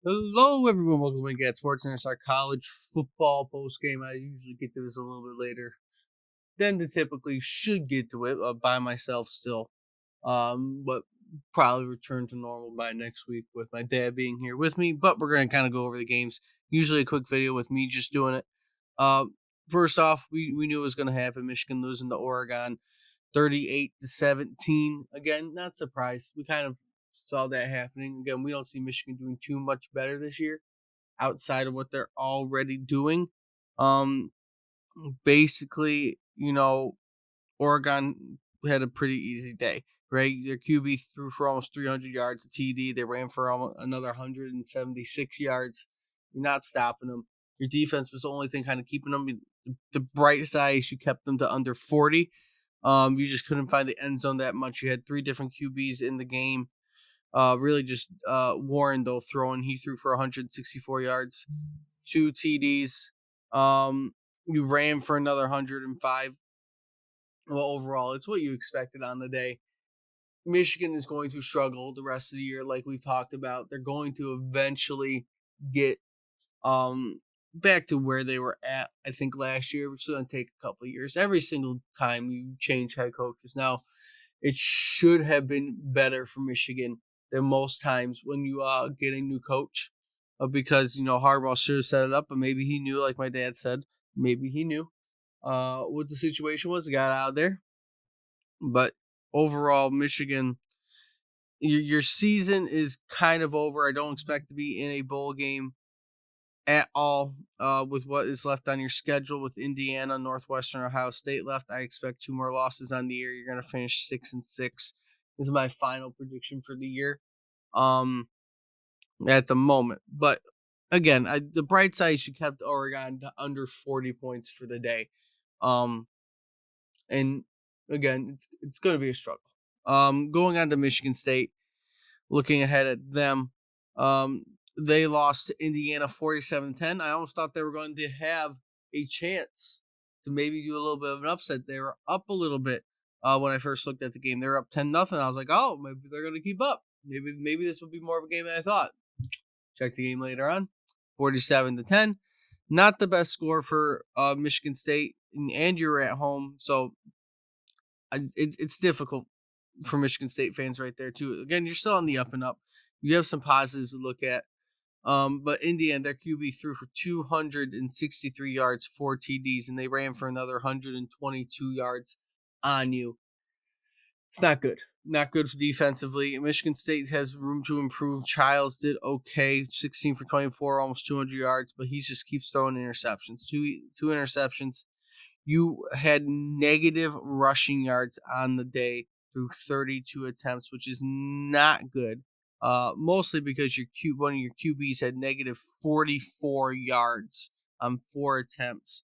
Hello, everyone. Welcome to Get Sports and our college football post game. I usually get to this a little bit later than the typically should get to it by myself still. But probably return to normal by next week with my dad being here with me. But we're going to kind of go over the games. Usually a quick video with me just doing it. Uh, First off, we knew it was going to happen. Michigan losing to Oregon 38-17. Again, not surprised. We kind of saw that happening. Again, we don't see Michigan doing too much better this year outside of what they're already doing. Um, Basically, Oregon had a pretty easy day, right? Their QB threw for almost 300 yards, a TD. They ran for almost another 176 yards. You're not stopping them. Your defense was the only thing kind of keeping them. The bright side, you kept them to under 40. You just couldn't find the end zone that much. You had three different QBs in the game. Really just Warren, though, throwing. He threw for 164 yards, two TDs. You ran for another 105. Well, overall, it's what you expected on the day. Michigan is going to struggle the rest of the year, like we've talked about. They're going to eventually get back to where they were at, I think, last year, which is going to take a couple of years. Every single time you change head coaches. Now, it should have been better for Michigan than most times when you get a new coach, because Harbaugh should have set it up, but maybe he knew, like my dad said, maybe he knew what the situation was. Got out of there, but overall, Michigan, your season is kind of over. I don't expect to be in a bowl game at all with what is left on your schedule with Indiana, Northwestern, Ohio State left. I expect two more losses on the year. You're going to finish 6-6. This is my final prediction for the year at the moment. But again, the bright side, you kept Oregon to under 40 points for the day. And again, it's going to be a struggle. Going on to Michigan State, looking ahead at them, they lost to Indiana 47-10. I almost thought they were going to have a chance to maybe do a little bit of an upset. They were up a little bit when I first looked at the game. They were up 10-0. I was like, oh, maybe they're going to keep up. Maybe this will be more of a game than I thought. Check the game later on, 47-10. Not the best score for Michigan State, and you're at home, so it's difficult for Michigan State fans right there too. Again, you're still on the up and up. You have some positives to look at. But Indiana, their QB threw for 263 yards, 4 TDs, and they ran for another 122 yards on you. It's not good. Not good for defensively. Michigan State has room to improve. Childs did okay, 16 for 24, almost 200 yards, but he just keeps throwing interceptions. Two interceptions. You had negative rushing yards on the day through 32 attempts, which is not good. Mostly because one of your QBs had negative 44 yards on 4 attempts.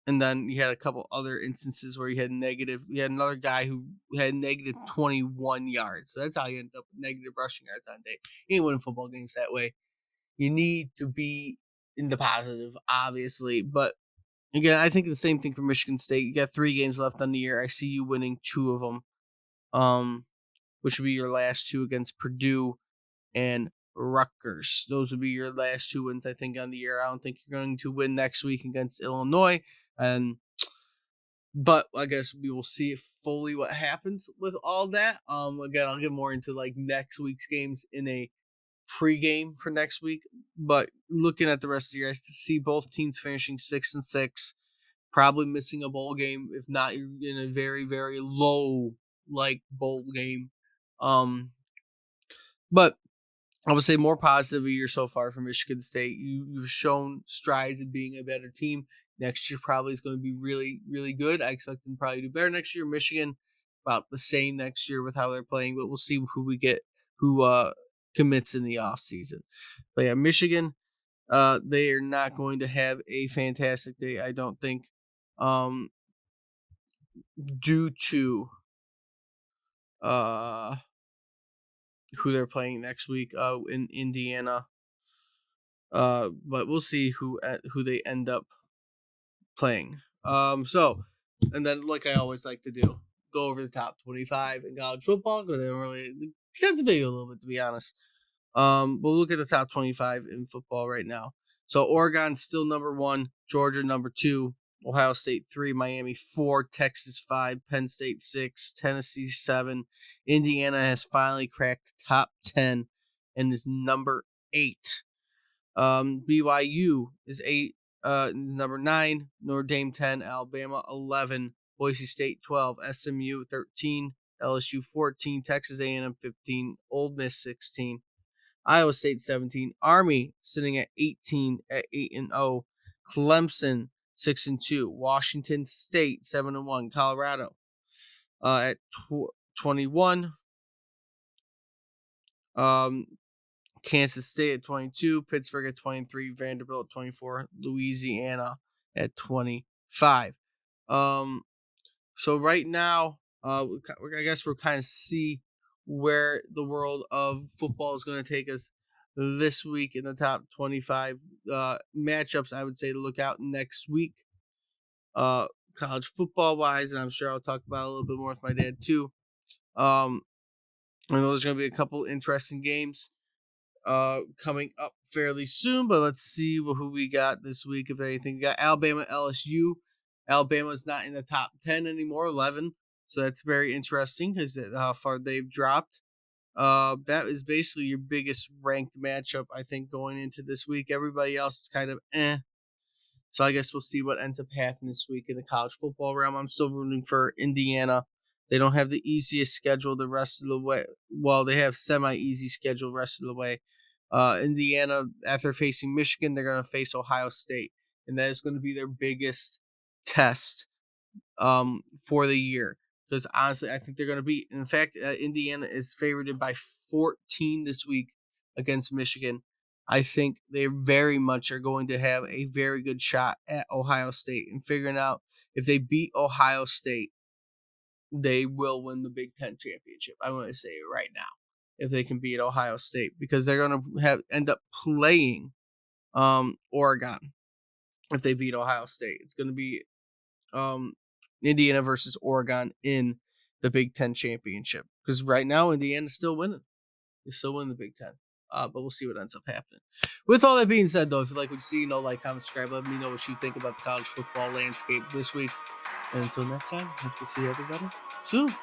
And then you had a couple other instances where you had another guy who had negative 21 yards. So that's how you end up with negative rushing yards on a day. You ain't winning football games that way. You need to be in the positive, obviously. But again, I think the same thing for Michigan State. You got 3 games left on the year. I see you winning 2 of them, which would be your last 2 against Purdue and Rutgers. Those would be your last 2 wins, I think, on the year. I don't think you're going to win next week against Illinois. But I guess we will see fully what happens with all that. Again, I'll get more into like next week's games in a pregame for next week. But looking at the rest of the year, I see both teams finishing 6-6, probably missing a bowl game, if not in a very, very low bowl game. But I would say more positive a year so far for Michigan State. You've shown strides in being a better team. Next year probably is going to be really, really good. I expect them to probably do better next year. Michigan, about the same next year with how they're playing, but we'll see who we get, who commits in the offseason. But yeah, Michigan, they are not going to have a fantastic day, I don't think, due to who they're playing next week in Indiana. But we'll see who they end up playing. So, and then like I always like to do, go over the top 25 in college football because they don't really extensive video a little bit, to be honest. We'll look at the top 25 in football right now. So Oregon's still number 1, Georgia number 2, Ohio State 3, Miami 4, Texas 5, Penn State 6, Tennessee 7. Indiana has finally cracked the top 10 and is number 8. BYU is 8, number 9, Notre Dame 10, Alabama 11, Boise State 12, SMU 13, LSU 14, Texas A&M 15, Ole Miss 16. Iowa State 17, Army sitting at 18 at 8-0, Clemson 6-2, Washington State 7-1, Colorado at 21, Kansas State at 22, Pittsburgh at 23, Vanderbilt at 24, Louisiana at 25. So right now, I guess we're kind of see where the world of football is going to take us this week in the top 25 matchups. I would say to look out next week, college football wise, and I'm sure I'll talk about it a little bit more with my dad too. I know there's going to be a couple interesting games coming up fairly soon, but let's see who we got this week. If anything, we got Alabama, LSU. Alabama's not in the top 10 anymore, 11. So that's very interesting because how far they've dropped. That is basically your biggest ranked matchup, I think, going into this week. Everybody else is kind of eh. So I guess we'll see what ends up happening this week in the college football realm. I'm still rooting for Indiana. They don't have the easiest schedule the rest of the way. Well, they have semi-easy schedule the rest of the way. Indiana, after facing Michigan, they're going to face Ohio State. And that is going to be their biggest test for the year. Because honestly, I think they're going to beat. In fact, Indiana is favored by 14 this week against Michigan. I think they very much are going to have a very good shot at Ohio State and figuring out if they beat Ohio State, they will win the Big Ten championship. I'm going to say it right now, if they can beat Ohio State, because they're going to end up playing Oregon if they beat Ohio State. It's going to be Indiana versus Oregon in the Big Ten championship, because right now Indiana's still winning. They're still winning the Big Ten. But we'll see what ends up happening. With all that being said, though, if you like what you see, like, comment, subscribe. Let me know what you think about the college football landscape this week. And until next time, hope to see everybody soon.